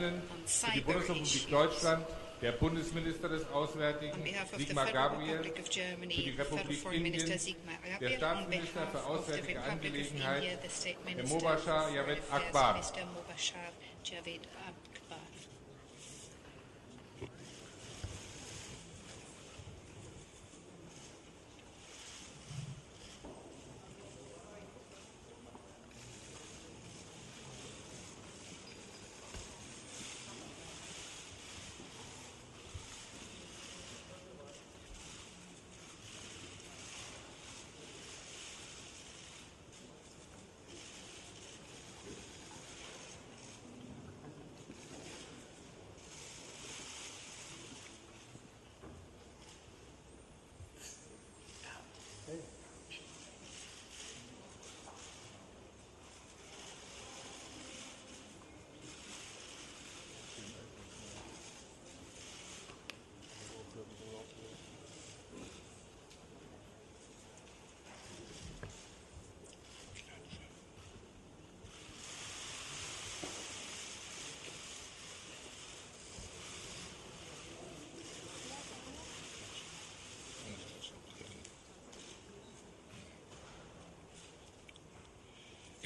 Für die Bundesrepublik Deutschland der Bundesminister des Auswärtigen Sigmar Gabriel, für die Republik Indien der Staatsminister für Auswärtige Angelegenheiten, Herr Mobashar Javed Akbar.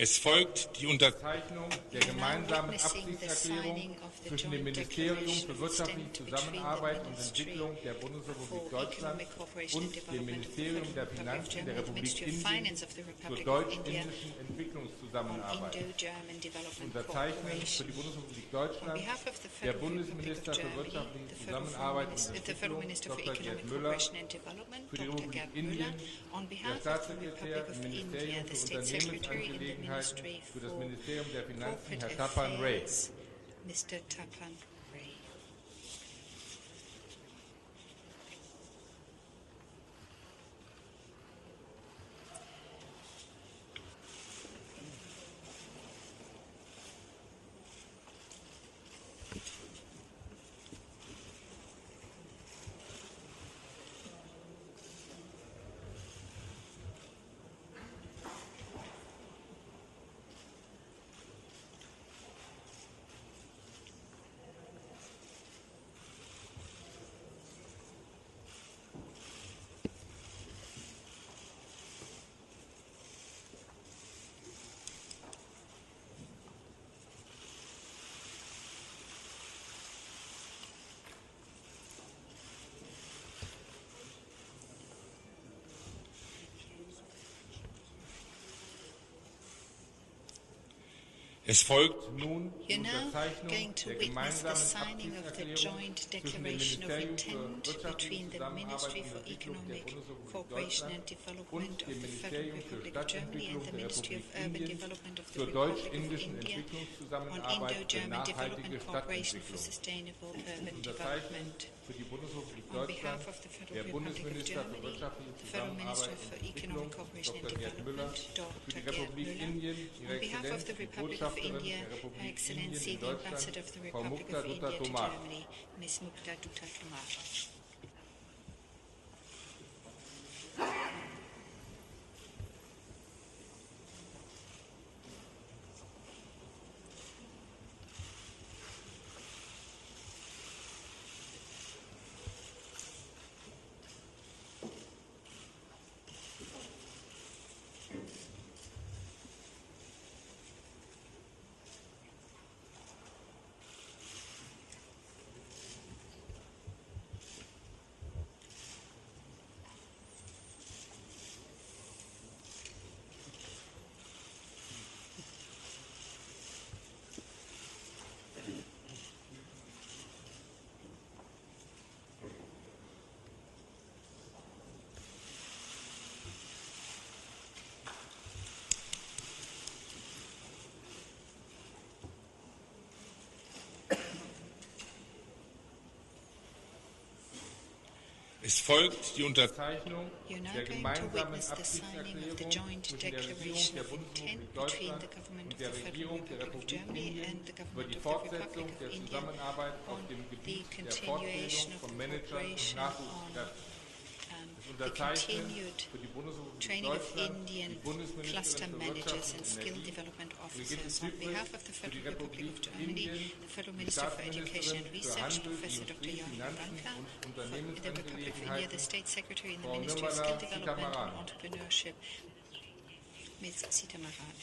Es folgt die Unterzeichnung der gemeinsamen Absichtserklärung zwischen dem Ministerium für wirtschaftliche Zusammenarbeit und Entwicklung der Bundesrepublik Deutschland und dem Ministerium der Finanzen der Republik Indien zur deutsch-indischen Entwicklungszusammenarbeit. Unterzeichnen für die Bundesrepublik Deutschland der Bundesminister für wirtschaftliche Zusammenarbeit und Entwicklung Dr. Dehat Müller, für die Republik Indien der Staatssekretär im Ministerium für Unternehmensangelegenheiten für das Ministerium der Finanzen, Herr Tapan Ray. Mr. Tapan Ray. Es folgt nun die Unterzeichnung der gemeinsamen Absichtserklärung zwischen dem Ministerium für wirtschaftliche Zusammenarbeit und Entwicklung der Bundesrepublik Deutschland und dem Ministerium für Stadtentwicklung der Republik Indien zur deutsch-indischen Entwicklungszusammenarbeit für nachhaltige Stadtentwicklung. Unterzeichnet für die Bundesrepublik Deutschland der Bundesminister für wirtschaftliche Zusammenarbeit und Entwicklung Dr. Dehat Müller, für die Republik Indien Ihre Exzellenz die Botschafterin der Republik Excellency, Indien in the Ambassador of the Deutschland, Frau Republic Mukta of India to Dutta-Tomar. Germany, Ms. Mukta Dutta-Tomar. Es folgt die Unterzeichnung der gemeinsamen Absichtserklärung zwischen der Regierung der Bundesrepublik Deutschland und der Regierung der Republik Indien über die Fortsetzung der Zusammenarbeit auf dem Gebiet der Fortbildung von Managern und Nachwuchskräften. Es the Unterzeichnen continued für die Bundesrepublik training of Deutschland Indian die Bundesministerin cluster für managers Wirtschaft and und skill Energie, development Brigitte officers. On Zypris behalf of the für die Federal Republic Republik of Germany, Indien, the Federal die Minister for Education Staatsministerin and für Research, Handel, Professor Dr. Industrie, Johan Finanzen Banka, und for the Republic of India, the Unternehmensangelegenheiten, State Secretary in the Frau Ministry of Nirmala Skill Development and Sitharaman. Entrepreneurship, Ms. Sitamaran.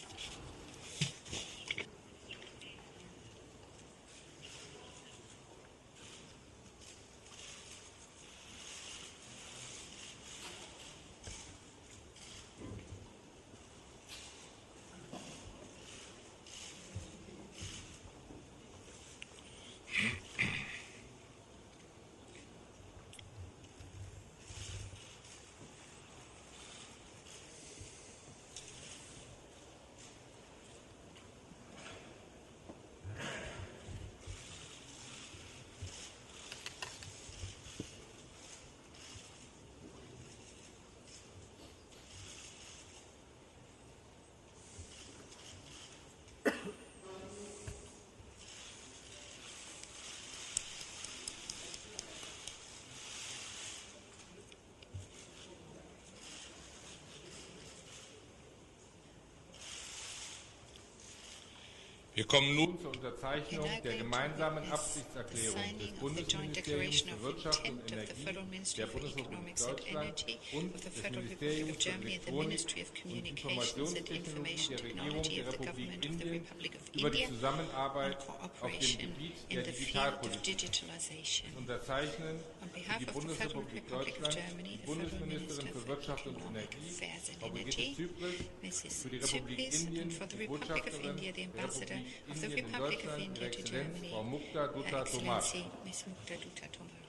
Wir kommen nun zur Unterzeichnung der gemeinsamen Absichtserklärung des Bundesministeriums für Wirtschaft und Energie der Bundesrepublik Deutschland und des Ministeriums für Elektronik und Informationstechnologie der Regierung der Republik Indien über die Zusammenarbeit auf dem Gebiet der Digitalpolitik. Unterzeichnen für die Bundesrepublik Deutschland die Bundesministerin für Wirtschaft und Energie, Frau Brigitte Zypris, für die Republik Indien die Botschafterin der Republik of the Indien in Republic of Deutschland, India Ihre to Exzellenz Germany, Frau Mukta Her Dutta Tomar. Excellency Ms. Mukta Dutta Tomar.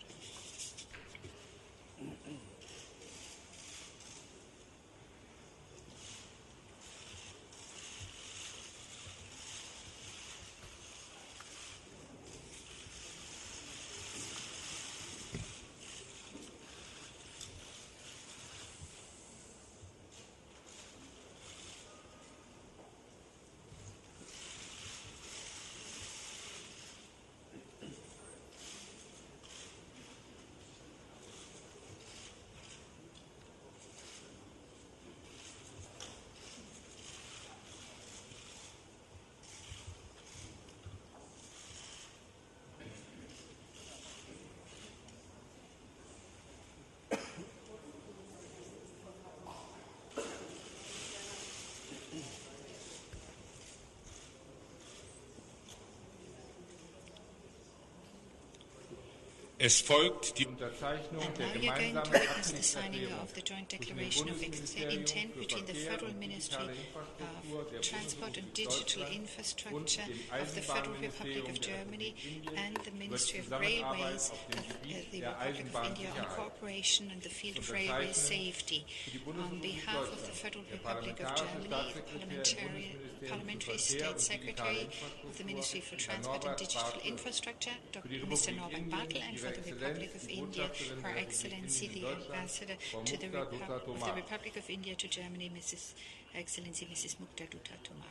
Es folgt die Unterzeichnung And der now you're going to gemeinsamen witness the signing Absichtserklärung of the joint zwischen dem declaration of Bundesministerium intent für between the Verkehr Federal und Ministry digitale Infrastruktur der of Transport and Bundesrepublik Digital Deutschland und Infrastructure dem of the Federal Republic Eisenbahnministerium of der Germany Republik Indien and the über die Ministry of Zusammenarbeit Railways auf of dem the Gebiet der Republic of India on Eisenbahnsicherheit. cooperation in the field of railway Unterzeichnen safety. für die On Bundesrepublik behalf of the Deutschland Federal der Republic of parlamentarische Germany, Staatssekretär im Parliamentary Bundesministerium für State Verkehr und digitale Secretary of the Infrastruktur, Ministry for Herr Transport and Norbert Digital Bartel. Infrastructure, Für die Mr. Republik Norbert Indien Bartel, and Ihre for the Exzellenz, Republic of die India, Botschafterin Her der Republik Excellency, Indien in the Deutschland, Ambassador Frau to the Mukta Dutta of the Tomar. Republic of India to Germany, Mrs. Excellency Mrs. Mukta Dutta Tomar.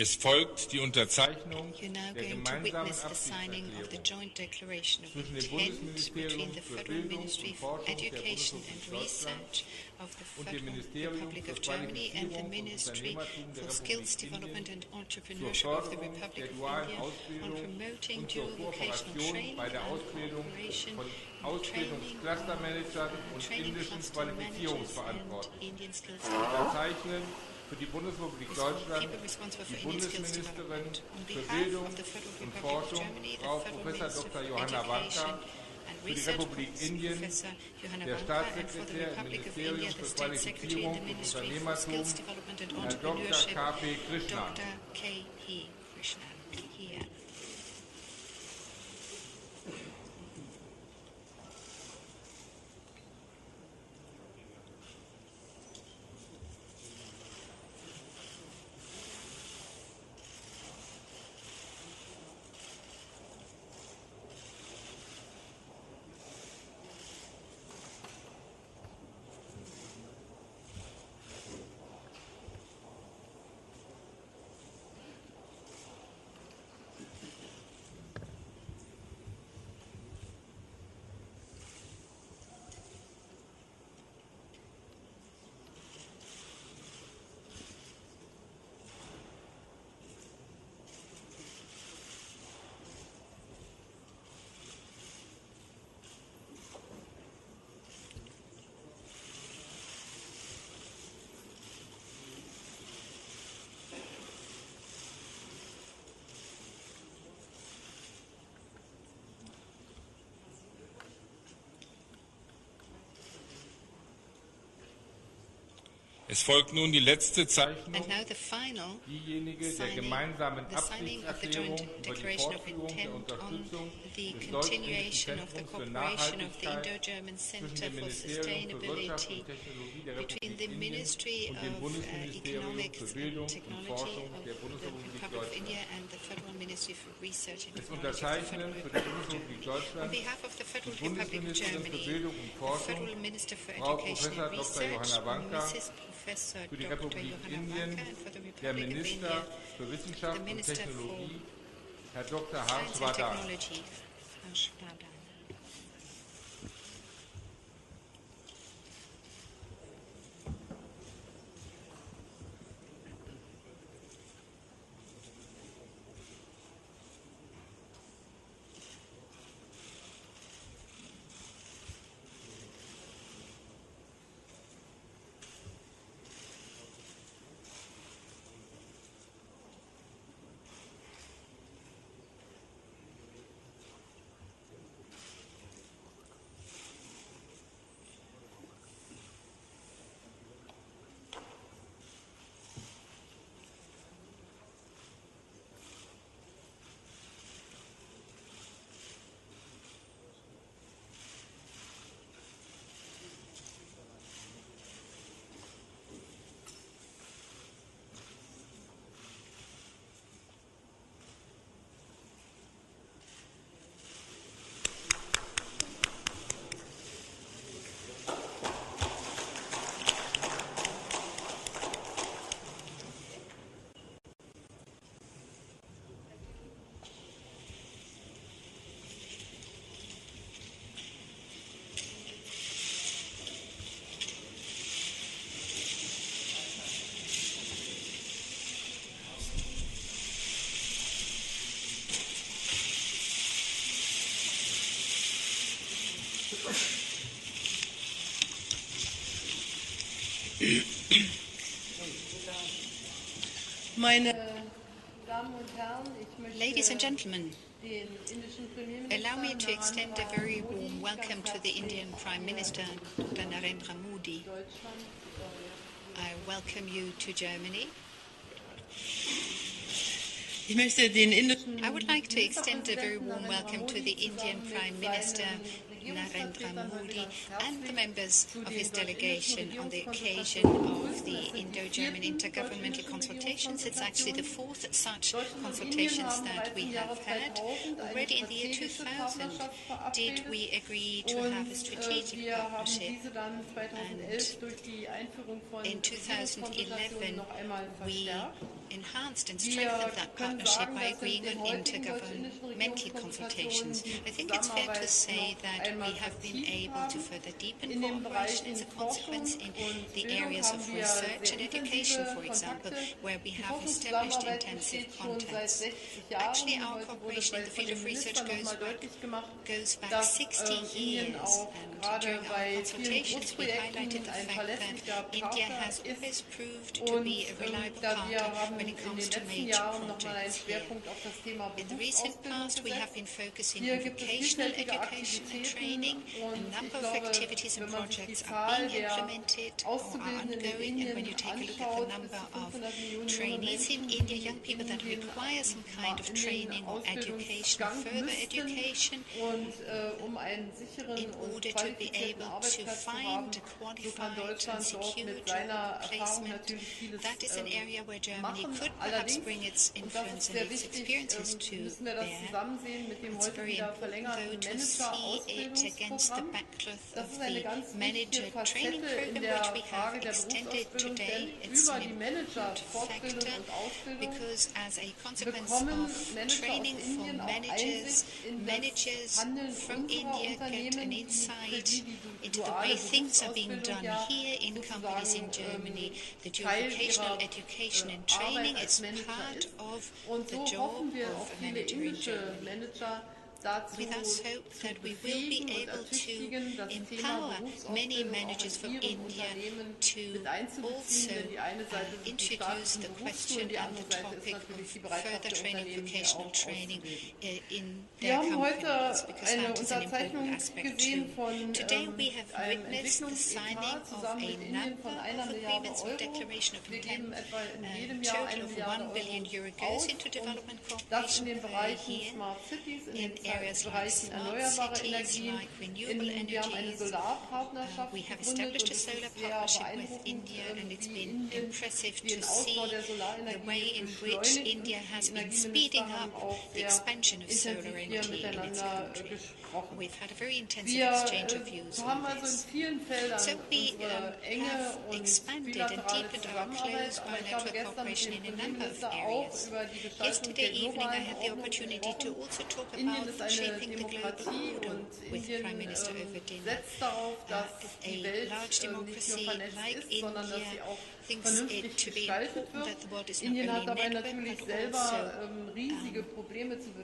Es folgt die Unterzeichnung You're now der going to gemeinsamen witness the signing of the Absichtserklärung joint declaration of zwischen dem intent Bundesministerium between the für Federal Bildung Ministry und for Forschung der Education and Bundesrepublik Deutschland Research of the und dem Federal Ministerium Republic für of Germany and the Qualifizierung und Ministry Unternehmertum der for Republik Skills Development Indien and zur Entrepreneurship of the Förderung Republic der of dualen India on Ausbildung promoting und zur dual vocational Kooperation training bei der and Ausbildung cooperation von on training Ausbildungsclustermanagern und training indischen cluster managers and Qualifizierungsverantwortlichen. Indian skills Sie development. unterzeichnen für die Bundesrepublik Deutschland People responsible die for Indian skills Bundesministerin development. On für behalf Bildung of the Federal und Republic of Forschung, Germany, the Frau Federal Professor Minister Dr. for Johanna Education Wanka, and für die Research, Republik Indien, Professor Johanna der Wanka, and for the Staatssekretär im Republic of Ministerium India, the für State Secretary in Qualifizierung the und Ministry for Unternehmertum, Skills Development and Herr Dr. Entrepreneurship, K.P. Krishnan. Dr. K.P. Krishnan. Here. Es folgt nun die letzte Zeichnung, And now the final diejenige der signing, gemeinsamen the signing of the Absichtserklärung joint über die declaration of Fortführung der intent on Unterstützung the des continuation of the Deutsch-Indischen Zentrums für cooperation of the Nachhaltigkeit Indo-German zwischen Center dem for Ministerium für Wirtschaft Sustainability und Technologie der between Republik the Indien Ministry und dem of Bundesministerium Economics für and Bildung und Technology Forschung of der the Bundesrepublik Republic of Deutschland. India and the Federal Ministry for Research and Es Technology of the unterzeichnen Federal für die Republic of Bundesrepublik Germany. On Deutschland behalf of the die Federal Republic of Bundesministerin für Germany, Bildung und the Forschung, Federal Minister for Frau Education Professor and Dr. Research, Johanna Wanka, Mrs. Professor für die Dr. Republik Johanna Indien, Wanka, and for the der Republic of Minister India, für Wissenschaft the und Minister for Technologie, Herr Dr. Science and Harshvardhan. Technology, Harshvardhan. Meine Damen und Herren, ich möchte Ladies and gentlemen, den indischen Premierminister allow me to extend a very Narendra warm Modi welcome ganz to the herzlich Indian Prime Minister, Dr. Narendra Modi. Deutschland. I welcome you to Germany. Ich möchte den indischen I would like to extend a very warm Ministerpräsidenten welcome to the Indian Prime Minister Narendra Modi and the members of his delegation on the occasion of the Indo-German Intergovernmental Consultations. It's actually the fourth such consultations that we have had. Already in the year 2000 did we agree to have a strategic partnership, and in 2011 we enhanced and strengthened that partnership by agreeing on intergovernmental consultations. I think it's fair to say that we have been able to further deepen cooperation as a consequence in the areas of research and education, for example, where we have established intensive contacts. Actually, our cooperation in the field of research goes back 60 years, and during our consultations we highlighted the fact that India has always proved to be a reliable partner when it comes to major projects here. In the recent past, we have been focusing on vocational education and training. A number of activities and projects are being implemented or are ongoing, and when you take a look at the number of trainees in India, young people that require some kind of training or education, further education, in order to be able to find a qualified and secure job placement, that is an area where Germany could perhaps bring its influence and its experiences to bear. It's very important, though, to see it against the backcloth of the manager training program which we have extended today. It's an important factor because as a consequence of training for managers from India get an insight into the way things are being done here in companies in Germany. The vocational education and training is part of the job of a manager in Germany. We thus hope that we will be able to empower many managers from India to also introduce the question and the topic of further training, vocational training in their companies, because that is an important aspect too. Today we have witnessed the signing of a number of agreements or declaration of intent. A total of €1 billion goes into development cooperation per year in areas like smart cities, like renewable energies. We have established a solar partnership with India, and it's been impressive to see the way in which India has been speeding up the expansion of solar energy in its country. We've had a very intensive exchange of views on this. So we have expanded and deepened our close bilateral cooperation in a number of areas. Yesterday evening I had the opportunity to also talk about shaping the global order with Prime Minister over dinner. A large democracy like India thinks it to be important that the world is not only networked but also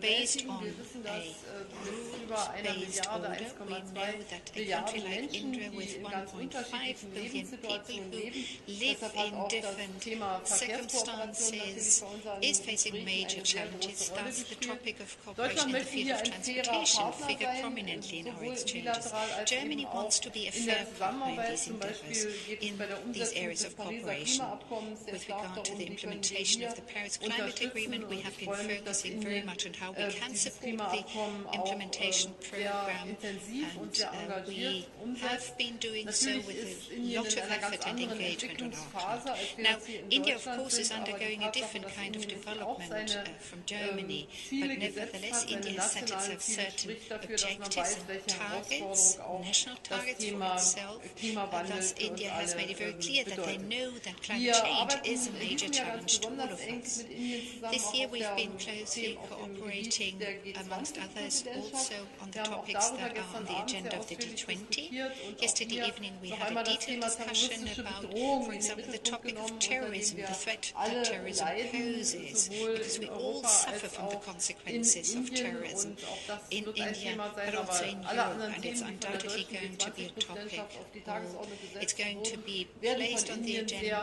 based on a rules-based order. We know that a country like India with 1.5 billion people who live in different circumstances is facing major challenges. Thus, the topic of cooperation in the field of transportation figure prominently in our exchanges. Germany wants to be a fair partner in these endeavours, in these areas of cooperation. With regard to the implementation of the Paris Climate Agreement, we have been focusing very much on how we can support the implementation program, and we have been doing so with a lot of effort and engagement on our part. Now, India, of course, is undergoing a different kind of development from Germany, but nevertheless, India has set itself certain objectives and targets, national targets for itself, and thus India has made it very clear that they know that climate change is a major challenge to all of us. This year we've been closely cooperating, amongst others, also on the topics that are on the agenda of the G20. Yesterday evening we had a detailed discussion about, for example, the topic of terrorism, the threat that terrorism poses, because we all suffer from the consequences of terrorism in India, but also in Europe, and it's undoubtedly going to be a topic, it's going to be placed on the agenda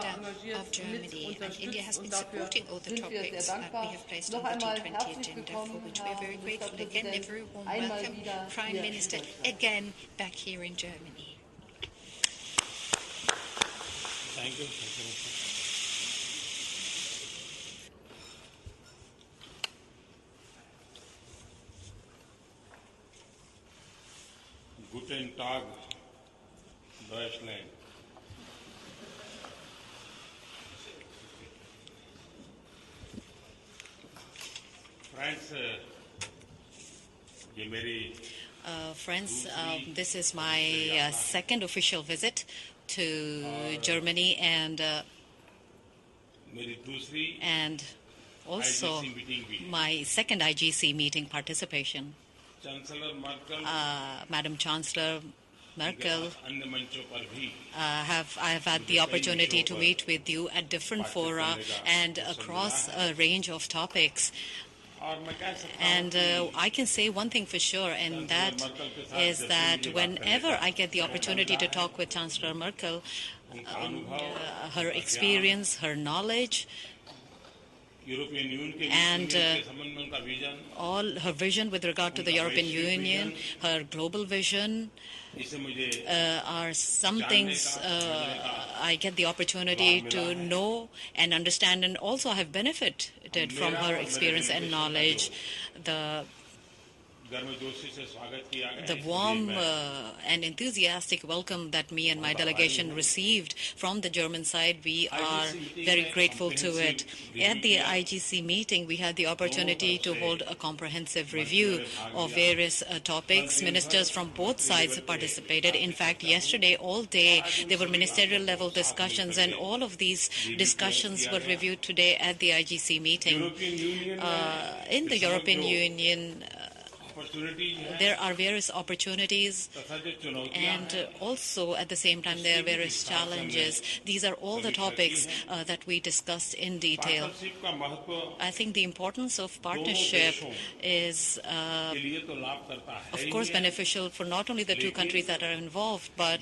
of Germany, and India has been supporting all the topics that we have placed on the G20 agenda, for which we are very grateful. Again, a very warm welcome, Prime Minister, again back here in Germany. Thank you. Guten Tag, Deutschland. Friends, this is my second official visit to Germany, and मेरी दूसरी and also IGC meeting भी है। my second IGC meeting participation. Chancellor Merkel Madam Chancellor Merkel, अन्य मंचों पर भी I have had the opportunity to meet with you at different fora and across a range of topics. और मैं कह सकता हूं And I can say one thing for sure, and that is that whenever I get the opportunity to talk with Chancellor Merkel, her experience, her knowledge, European union के and संबंध में उनका vision, all her vision with regard to the European Union, her global vision, इसे मुझे are some things I get the opportunity to know and understand, and also I have benefited from her experience and knowledge. The warm and enthusiastic welcome that me and my delegation received from the German side, we are very grateful to it. At the IGC meeting, we had the opportunity to hold a comprehensive review of various topics. Ministers from both sides participated. In fact, yesterday, all day, there were ministerial level discussions, and all of these discussions were reviewed today at the IGC meeting. In the European Union, there are various opportunities, and also at the same time there are various challenges. These are all the topics that we discussed in detail. I think the importance of partnership is, of course, beneficial for not only the two countries that are involved, but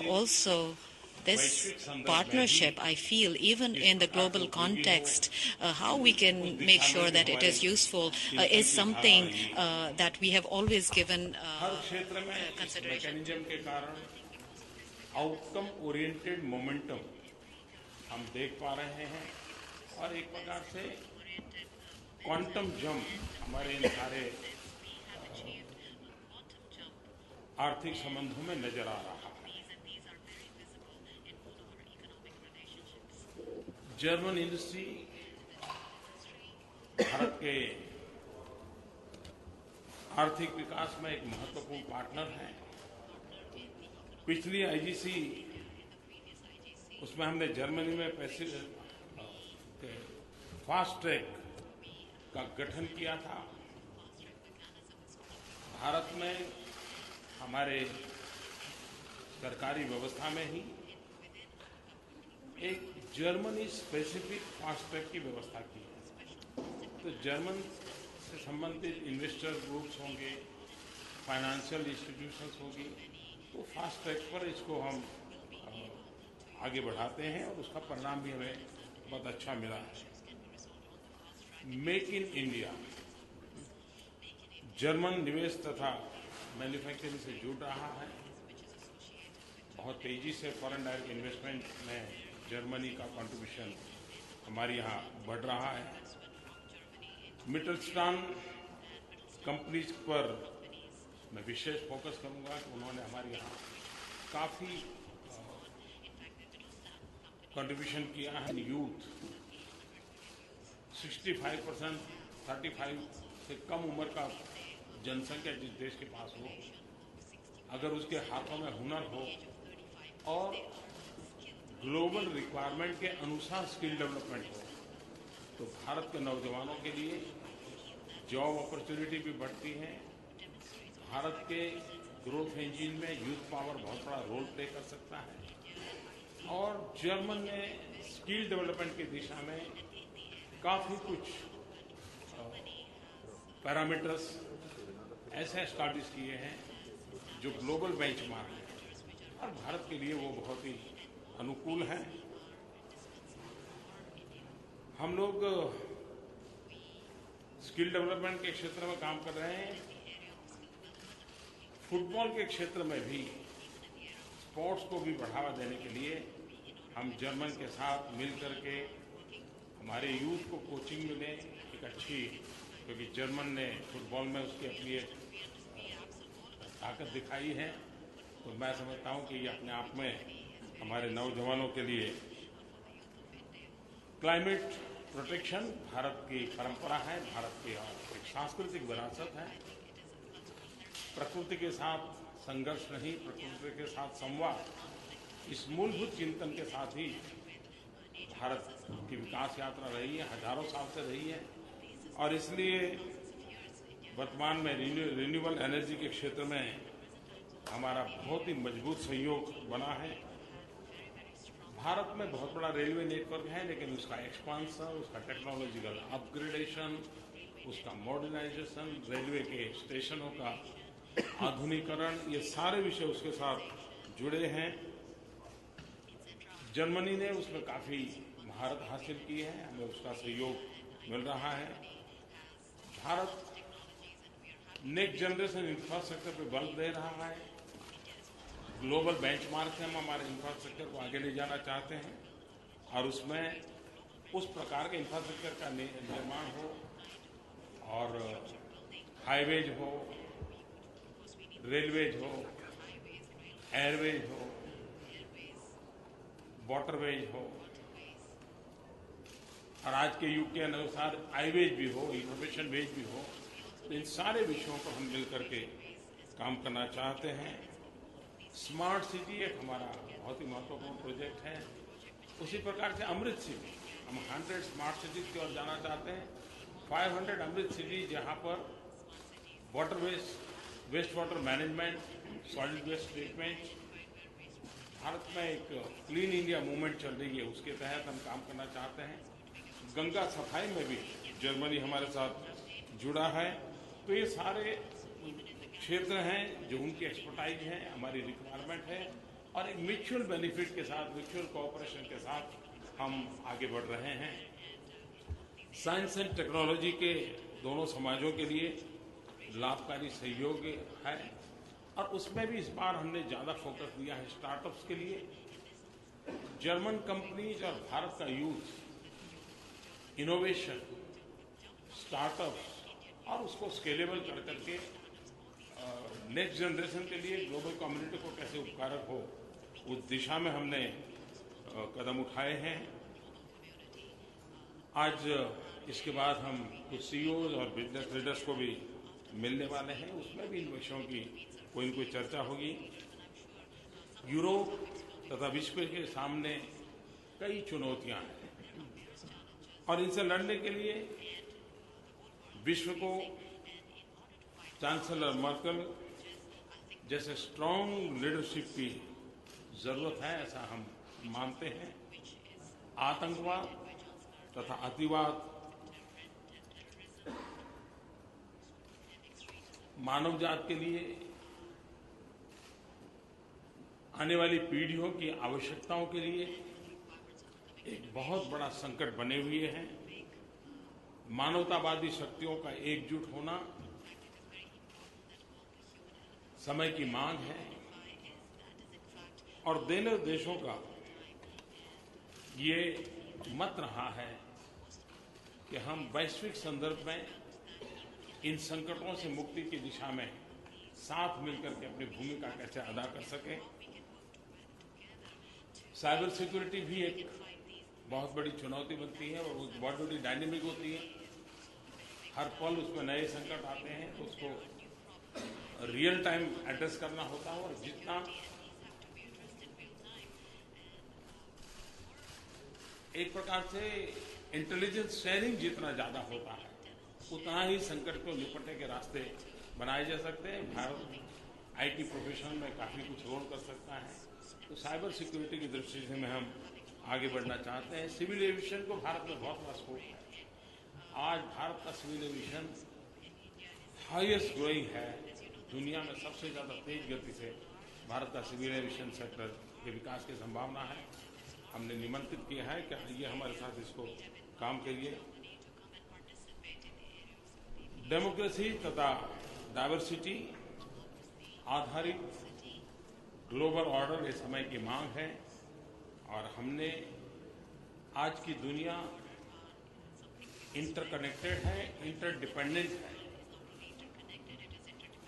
also this partnership, I feel, even in the global context, how we can make sure that it is useful is something that we have always given consideration. Outcome oriented momentum हम देख पा रहे हैं और एक प्रकार से quantum jump हमारे इन सारे आर्थिक संबंधों में नजर आ रहा है। जर्मन इंडस्ट्री भारत के आर्थिक विकास में एक महत्वपूर्ण पार्टनर है। पिछली आईजीसी उसमें हमने जर्मनी में फास्ट ट्रैक का गठन किया था। भारत में हमारे सरकारी व्यवस्था में ही एक जर्मनी स्पेसिफिक फास्ट ट्रैक की व्यवस्था की है। तो जर्मन से संबंधित इन्वेस्टर ग्रुप्स होंगे, फाइनेंशियल इंस्टीट्यूशंस होगी, तो फास्ट ट्रैक पर इसको हम आगे बढ़ाते हैं और उसका परिणाम भी हमें बहुत अच्छा मिला है। मेक इन इंडिया जर्मन निवेश तथा मैन्युफैक्चरिंग से जुड़ रहा है। बहुत तेजी से फॉरेन डायरेक्ट इन्वेस्टमेंट में जर्मनी का कंट्रीब्यूशन हमारे यहाँ बढ़ रहा है। मिटलस्टान कंपनीज पर मैं विशेष फोकस करूँगा कि उन्होंने हमारे यहाँ काफ़ी कंट्रीब्यूशन किया है। यूथ 65%, 35 से कम उम्र का जनसंख्या जिस देश के पास हो, अगर उसके हाथों में हुनर हो और ग्लोबल रिक्वायरमेंट के अनुसार स्किल डेवलपमेंट हो, तो भारत के नौजवानों के लिए जॉब अपॉर्चुनिटी भी बढ़ती है। भारत के ग्रोथ इंजिन में यूथ पावर बहुत बड़ा रोल प्ले कर सकता है और जर्मन ने स्किल डेवलपमेंट की दिशा में काफ़ी कुछ पैरामीटर्स ऐसे एस्टैब्लिश किए हैं जो ग्लोबल बेंचमार्क है और भारत के लिए वो बहुत ही अनुकूल है। हम लोग स्किल डेवलपमेंट के क्षेत्र में काम कर रहे हैं। फुटबॉल के क्षेत्र में भी स्पोर्ट्स को भी बढ़ावा देने के लिए हम जर्मन के साथ मिल करके हमारे यूथ को कोचिंग मिले एक अच्छी, क्योंकि जर्मन ने फुटबॉल में उसकी अपनी एक ताकत दिखाई है, तो मैं समझता हूँ कि ये अपने आप में हमारे नौजवानों के लिए क्लाइमेट प्रोटेक्शन भारत की परंपरा है, भारत की एक सांस्कृतिक विरासत है। प्रकृति के साथ संघर्ष नहीं, प्रकृति के साथ संवाद, इस मूलभूत चिंतन के साथ ही भारत की विकास यात्रा रही है, हजारों साल से रही है, और इसलिए वर्तमान में रिन्यूएबल एनर्जी के क्षेत्र में हमारा बहुत ही मजबूत सहयोग बना है। भारत में बहुत बड़ा रेलवे नेटवर्क है, लेकिन उसका एक्सपांशन, उसका टेक्नोलॉजिकल अपग्रेडेशन, उसका मॉडर्नाइजेशन, रेलवे के स्टेशनों का आधुनिकीकरण, ये सारे विषय उसके साथ जुड़े हैं। जर्मनी ने उसमें काफ़ी महारत हासिल की है, हमें उसका सहयोग मिल रहा है। भारत नेक्स्ट जनरेशन इंफ्रास्ट्रक्चर पे बल दे रहा है। ग्लोबल बेंचमार्क से हम हमारे इंफ्रास्ट्रक्चर को आगे ले जाना चाहते हैं, और उसमें उस प्रकार के इंफ्रास्ट्रक्चर का निर्माण हो, और हाईवेज हो, रेलवेज हो, एयरवेज हो, वाटरवेज हो, और आज के युग के अनुसार आईवेज भी हो, इंफॉर्मेशन वेज भी हो। तो इन सारे विषयों पर हम मिलकर के काम करना चाहते हैं। स्मार्ट सिटी एक हमारा बहुत ही महत्वपूर्ण प्रोजेक्ट है। उसी प्रकार से अमृत सिटी, हम 100 स्मार्ट सिटीज की ओर जाना चाहते हैं। 500 अमृत सिटी, जहाँ पर water waste water management, solid waste treatment, Bharat में एक क्लीन इंडिया मूवमेंट चल रही है, उसके तहत हम काम करना चाहते हैं। गंगा सफाई में भी जर्मनी हमारे साथ जुड़ा है। तो ये सारे क्षेत्र हैं जो उनकी एक्सपर्टाइज है, हमारी रिक्वायरमेंट है, और एक म्यूचुअल बेनिफिट के साथ, म्यूचुअल कोऑपरेशन के साथ हम आगे बढ़ रहे हैं। साइंस एंड टेक्नोलॉजी के दोनों समाजों के लिए लाभकारी सहयोग है, और उसमें भी इस बार हमने ज़्यादा फोकस दिया है स्टार्टअप्स के लिए। जर्मन कंपनीज और भारत का यूथ इनोवेशन, स्टार्टअप्स, और उसको स्केलेबल कर करके नेक्स्ट जनरेशन के लिए ग्लोबल कम्युनिटी को कैसे उपकारक हो, उस दिशा में हमने कदम उठाए हैं। आज इसके बाद हम कुछ सीईओज और बिजनेस लीडर्स को भी मिलने वाले हैं, उसमें भी इन विषयों की कोई न कोई चर्चा होगी। यूरोप तथा विश्व के सामने कई चुनौतियां हैं, और इनसे लड़ने के लिए विश्व को चांसलर मर्कल जैसे स्ट्रांग लीडरशिप की जरूरत है, ऐसा हम मानते हैं। आतंकवाद तथा अतिवाद मानव जात के लिए, आने वाली पीढ़ियों की आवश्यकताओं के लिए एक बहुत बड़ा संकट बने हुए हैं। मानवतावादी शक्तियों का एकजुट होना समय की मांग है, और दोनों देशों का ये मत रहा है कि हम वैश्विक संदर्भ में इन संकटों से मुक्ति की दिशा में साथ मिलकर के अपनी भूमिका कैसे अदा कर सकें। साइबर सिक्योरिटी भी एक बहुत बड़ी चुनौती बनती है, और वो बहुत बड़ी डायनेमिक होती है। हर पल उसमें नए संकट आते हैं, तो उसको रियल टाइम एड्रेस करना होता है, और जितना एक प्रकार से इंटेलिजेंस शेयरिंग जितना ज़्यादा होता है, उतना ही संकट को निपटने के रास्ते बनाए जा सकते हैं। भारत आईटी प्रोफेशन में काफ़ी कुछ रोल कर सकता है, तो साइबर सिक्योरिटी की दृष्टि से में हम आगे बढ़ना चाहते हैं। सिविल एविएशन को भारत में बहुत बड़ा स्कोप है। आज भारत का सिविल एविएशन हाईएस्ट ग्रोइंग है, दुनिया में सबसे ज़्यादा तेज गति से भारत का सिविल एविएशन सेक्टर के विकास की संभावना है। हमने निमंत्रित किया है कि ये हमारे साथ इसको काम करिए। डेमोक्रेसी तथा डाइवर्सिटी आधारित ग्लोबल ऑर्डर ये समय की मांग है, और हमने आज की दुनिया इंटरकनेक्टेड है, इंटरडिपेंडेंट है,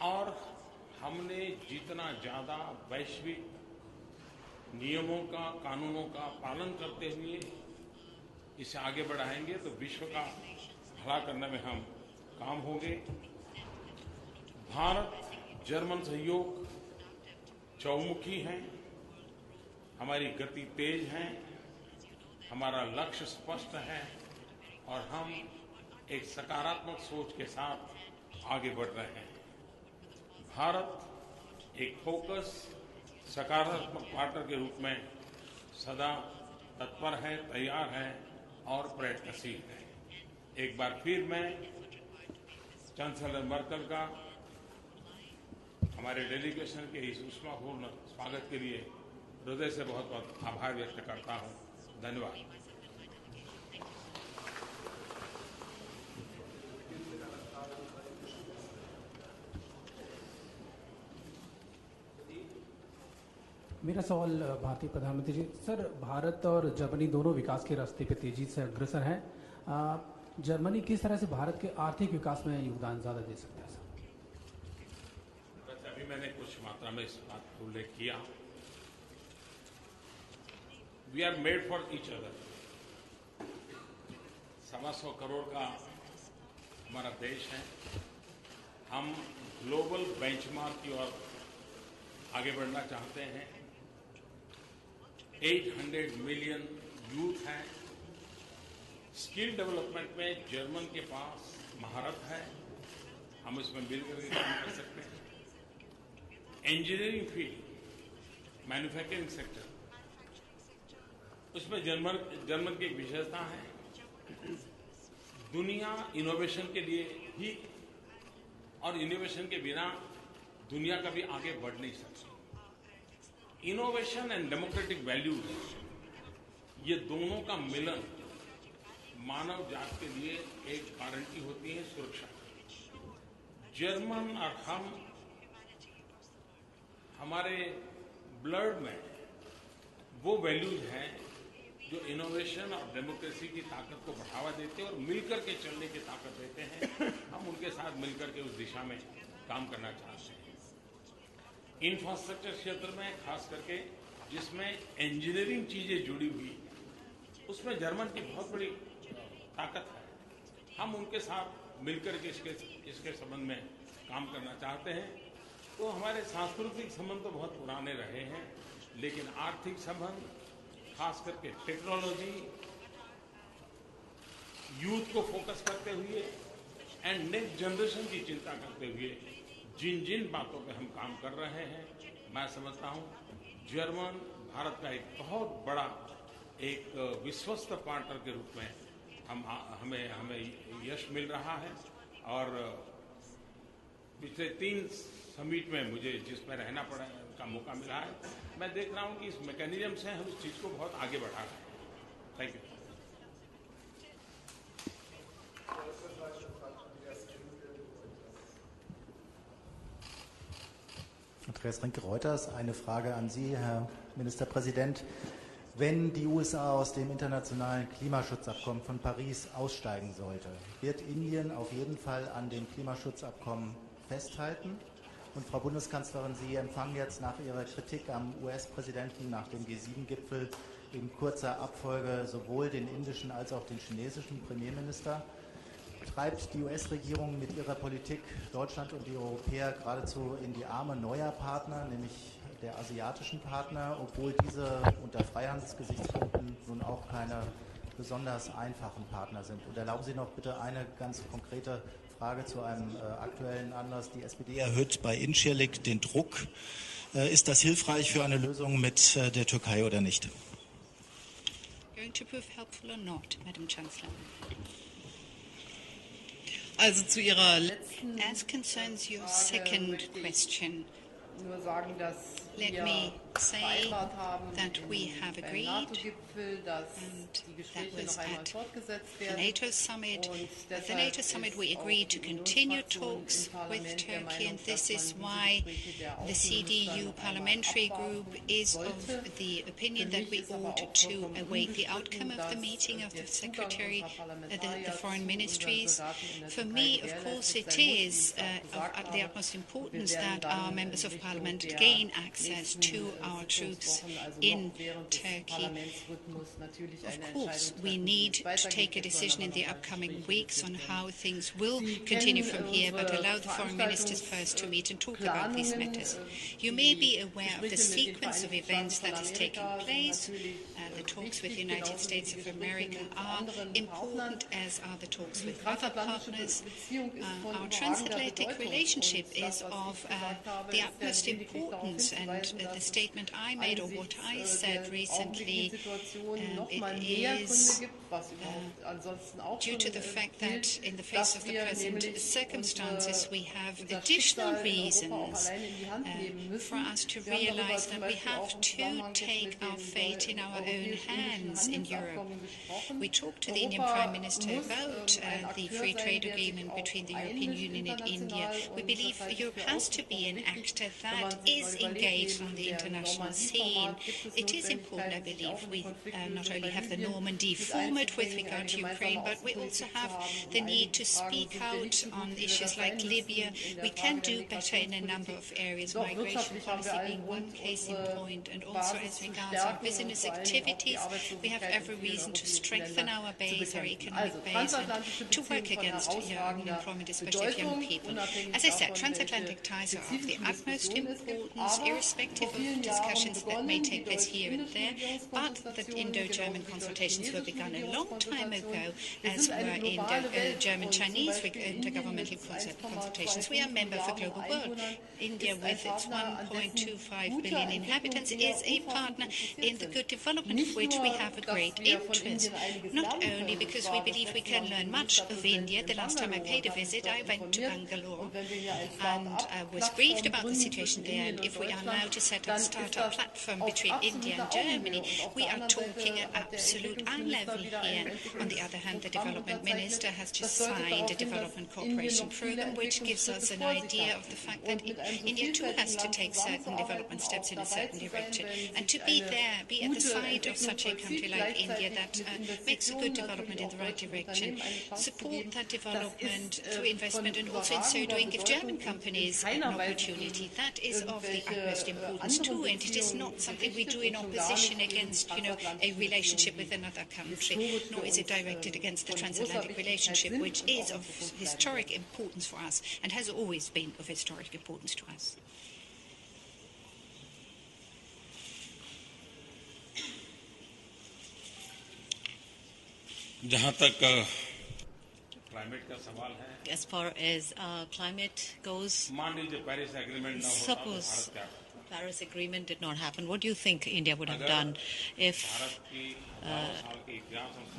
और हमने जितना ज़्यादा वैश्विक नियमों का, कानूनों का पालन करते हुए इसे आगे बढ़ाएंगे, तो विश्व का भला करने में हम काम होंगे। भारत जर्मन सहयोग चौमुखी है, हमारी गति तेज है, हमारा लक्ष्य स्पष्ट है और हम एक सकारात्मक सोच के साथ आगे बढ़ रहे हैं। भारत एक फोकस सकारात्मक पार्टनर के रूप में सदा तत्पर है, तैयार है और प्रयत्नशील है। एक बार फिर मैं चांसलर मर्केल का हमारे डेलीगेशन के इस उष्मापूर्ण स्वागत के लिए हृदय से बहुत बहुत आभार व्यक्त करता हूँ। धन्यवाद। मेरा सवाल भारतीय प्रधानमंत्री जी। सर, भारत और जर्मनी दोनों विकास के रास्ते पे तेजी से अग्रसर हैं। जर्मनी किस तरह से भारत के आर्थिक विकास में योगदान ज़्यादा दे सकता है? सर, अभी मैंने कुछ मात्रा में इस बात का उल्लेख किया। We are made for each other. 125 crore का हमारा देश है। हम ग्लोबल बेंचमार्क की ओर आगे बढ़ना चाहते हैं। 800 मिलियन यूथ हैं। स्किल डेवलपमेंट में जर्मन के पास महारत है। हम इसमें मिलकर के काम कर सकते हैं। इंजीनियरिंग फील्ड, मैन्युफैक्चरिंग सेक्टर, उसमें जर्मन की एक विशेषता है। दुनिया इनोवेशन के लिए ही, और इनोवेशन के बिना दुनिया कभी आगे बढ़ नहीं सकती। इनोवेशन एंड डेमोक्रेटिक वैल्यूज, ये दोनों का मिलन मानव जात के लिए एक गारंटी होती है सुरक्षा। जर्मन और हम, हमारे ब्लड में वो वैल्यूज हैं जो इनोवेशन और डेमोक्रेसी की ताकत को बढ़ावा देते हैं और मिलकर के चलने की ताकत देते हैं। हम उनके साथ मिलकर के उस दिशा में काम करना चाहते हैं। इंफ्रास्ट्रक्चर क्षेत्र में खास करके जिसमें इंजीनियरिंग चीजें जुड़ी हुई, उसमें जर्मन की बहुत बड़ी ताकत है। हम उनके साथ मिलकर के इसके संबंध में काम करना चाहते हैं। तो हमारे सांस्कृतिक संबंध तो बहुत पुराने रहे हैं, लेकिन आर्थिक संबंध, खास करके टेक्नोलॉजी, यूथ को फोकस करते हुए एंड नेक्स्ट जनरेशन की चिंता करते हुए जिन जिन बातों पे हम काम कर रहे हैं, मैं समझता हूँ जर्मन भारत का एक बहुत बड़ा एक विश्वस्त पार्टनर के रूप में हमें यश मिल रहा है। और पिछले 3 समिट में मुझे जिसमें रहना पड़ा का मौका मिला है, मैं देख रहा हूँ कि इस मैकेनिज्म से हम इस चीज़ को बहुत आगे बढ़ा रहे हैं। Thank you. Andreas Rinke-Reuters, eine Frage an Sie, Herr Ministerpräsident. Wenn die USA aus dem internationalen Klimaschutzabkommen von Paris aussteigen sollte, wird Indien auf jeden Fall an dem Klimaschutzabkommen festhalten? Und Frau Bundeskanzlerin, Sie empfangen jetzt nach Ihrer Kritik am US-Präsidenten nach dem G7-Gipfel in kurzer Abfolge sowohl den indischen als auch den chinesischen Premierminister. Treibt die US-Regierung mit ihrer Politik Deutschland und die Europäer geradezu in die Arme neuer Partner, nämlich der asiatischen Partner, obwohl diese unter Freihandelsgesichtspunkten nun auch keine besonders einfachen Partner sind? Und erlauben Sie noch bitte eine ganz konkrete Frage zu einem aktuellen Anlass. Die SPD erhöht bei Incirlik den Druck. Ist das hilfreich für eine Lösung mit der Türkei oder nicht? Going to prove helpful or not, Madam Chancellor? Also zu Ihrer letzten As concerns your second question, nur sagen, dass let wir me say vereinbart haben that we have beim agreed, NATO-Gipfel, dass and die that Gespräche was noch einmal at fortgesetzt the werden. NATO summit. Und At the deshalb NATO summit, we ist agreed auch to die continue Unionsfraktion talks im Parlament with der Turkey, Meinung, and this dass is man why diese Gespräche der the CDU Außenminister noch parliamentary einmal group abwarten is of sollte. the opinion Für that mich we ist aber ought auch to vollkommen await the unbestritten, outcome of the dass meeting of the der Zugang secretary, unserer the Parlamentarier foreign zu ministries. unseren Soldaten in der For Türkei me, of gewährleistet course, it sein muss, wie is ich es auch gesagt of the habe. utmost Wir importance werden that our dann members of Richtung parliament der gain access nächsten to our troops Sitzungswochen, also in noch während des Turkey. Parlamentsrhythmus, natürlich Of eine course, Entscheidung we treffen, need wie es to take a weitergeht. Es sollen decision in aber the noch upcoming Gespräche weeks on geführt how werden. things will Sie continue kennen from here, but unsere allow the foreign ministers first to meet and talk about these matters. You may be aware of the sequence of events that is taking place. the talks with the United States of America are important, as are the talks with other partners. Our transatlantic relationship is of the utmost importance, and the statement I made, or what I said recently, it is due to the fact that in the face of the present circumstances we have additional reasons for us to realize that we have to take our fate in our own hands in Europe. We talked to the Indian Prime Minister about the free trade agreement between the European Union and India. We believe Europe has to be an actor that is engaged on the international scene. It is important, I believe, we not only have the Normandy format with regard to Ukraine, but we also have the need to speak out on issues like Libya. We can do better in a number of areas, migration policy being one case in point, and also as regards our business activities, we have every reason to strengthen our base, our economic base, and to work against unemployment, especially of young people. As I said, transatlantic ties are of the utmost importance, irrespective of discussions that may take place here and there, but the Indo-German consultations were begun a long time ago, as were German-Chinese intergovernmental consultations. We are a member of the global world. India, with its 1.25 billion inhabitants, is a partner in the good development of which we have a great interest. Not only because we believe we can learn much of India. The last time I paid a visit, I went to Bangalore and I was briefed about the situation there. And if we are now to set up a startup platform between India and Germany, we are talking at absolute eye level here. On the other hand, the development minister has just signed a development cooperation program, which gives us an idea of the fact that India too has to take certain development steps in a certain direction. And to be there, be at the side of such a country like India that makes a good development in the right direction, support that development through investment, and also in so doing give German companies an opportunity. That is of the utmost importance too, and it is not something we do in opposition against, a relationship with another country, nor is it directed against the transatlantic relationship, which is of historic importance for us and has always been of historic importance to us. जहाँ तक climate का सवाल है, as far as climate goes, मान लीजिए Paris agreement न होता तो भारत क्या करता? Paris Agreement did not happen. What do you think India would have done if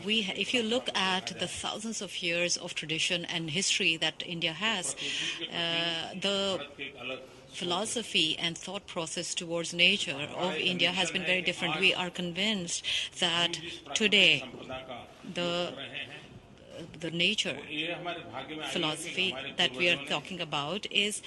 if you look at the thousands of years of tradition and history that India has, the philosophy and thought process towards nature of India has been very different. We are convinced that today the nature philosophy that we are talking about is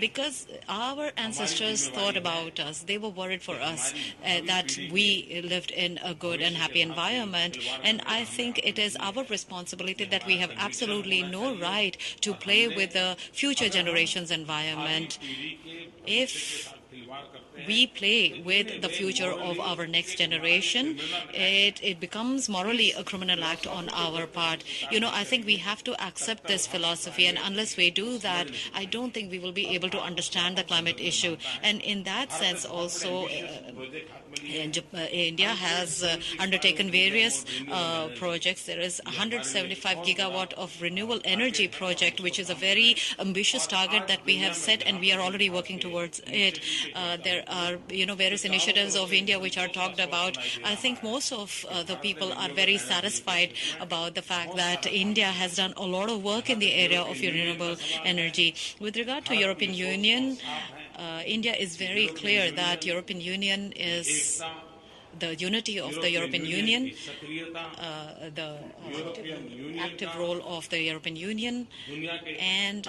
because our ancestors thought about us. They were worried for us that we lived in a good and happy environment, and I think it is our responsibility that we have absolutely no right to play with the future generations' environment. If we play with the future of our next generation, it becomes morally a criminal act on our part. I think we have to accept this philosophy, and unless we do that, I don't think we will be able to understand the climate issue. And in that sense also, India has undertaken various projects. There is 175 gigawatt of renewable energy project, which is a very ambitious target that we have set, and we are already working towards it. There are various initiatives of India which are talked about. I think most of the people are very satisfied about the fact that India has done a lot of work in the area of renewable energy. With regard to European Union, India is very clear that European Union is the unity of the European Union, the active role of the European Union, and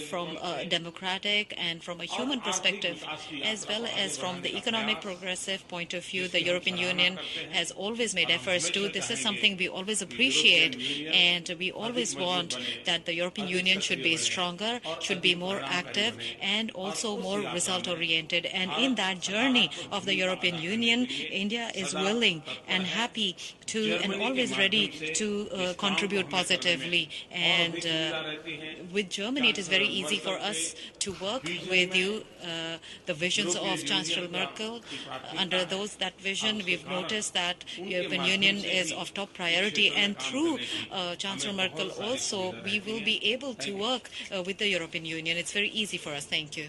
from a democratic and from a human perspective, as well as from the economic progressive point of view, the European Union has always made efforts to. This is something we always appreciate, and we always want that the European Union should be stronger, should be more active, and also more result-oriented. And in that journey of the European Union, India is willing and happy to, and always ready to contribute positively. And And with Germany, it is very easy for us to work with you. The visions of Chancellor Merkel, under that vision, we've noticed that European Union is of top priority, and through Chancellor Merkel also, we will be able to work with the European Union. It's very easy for us. Thank you.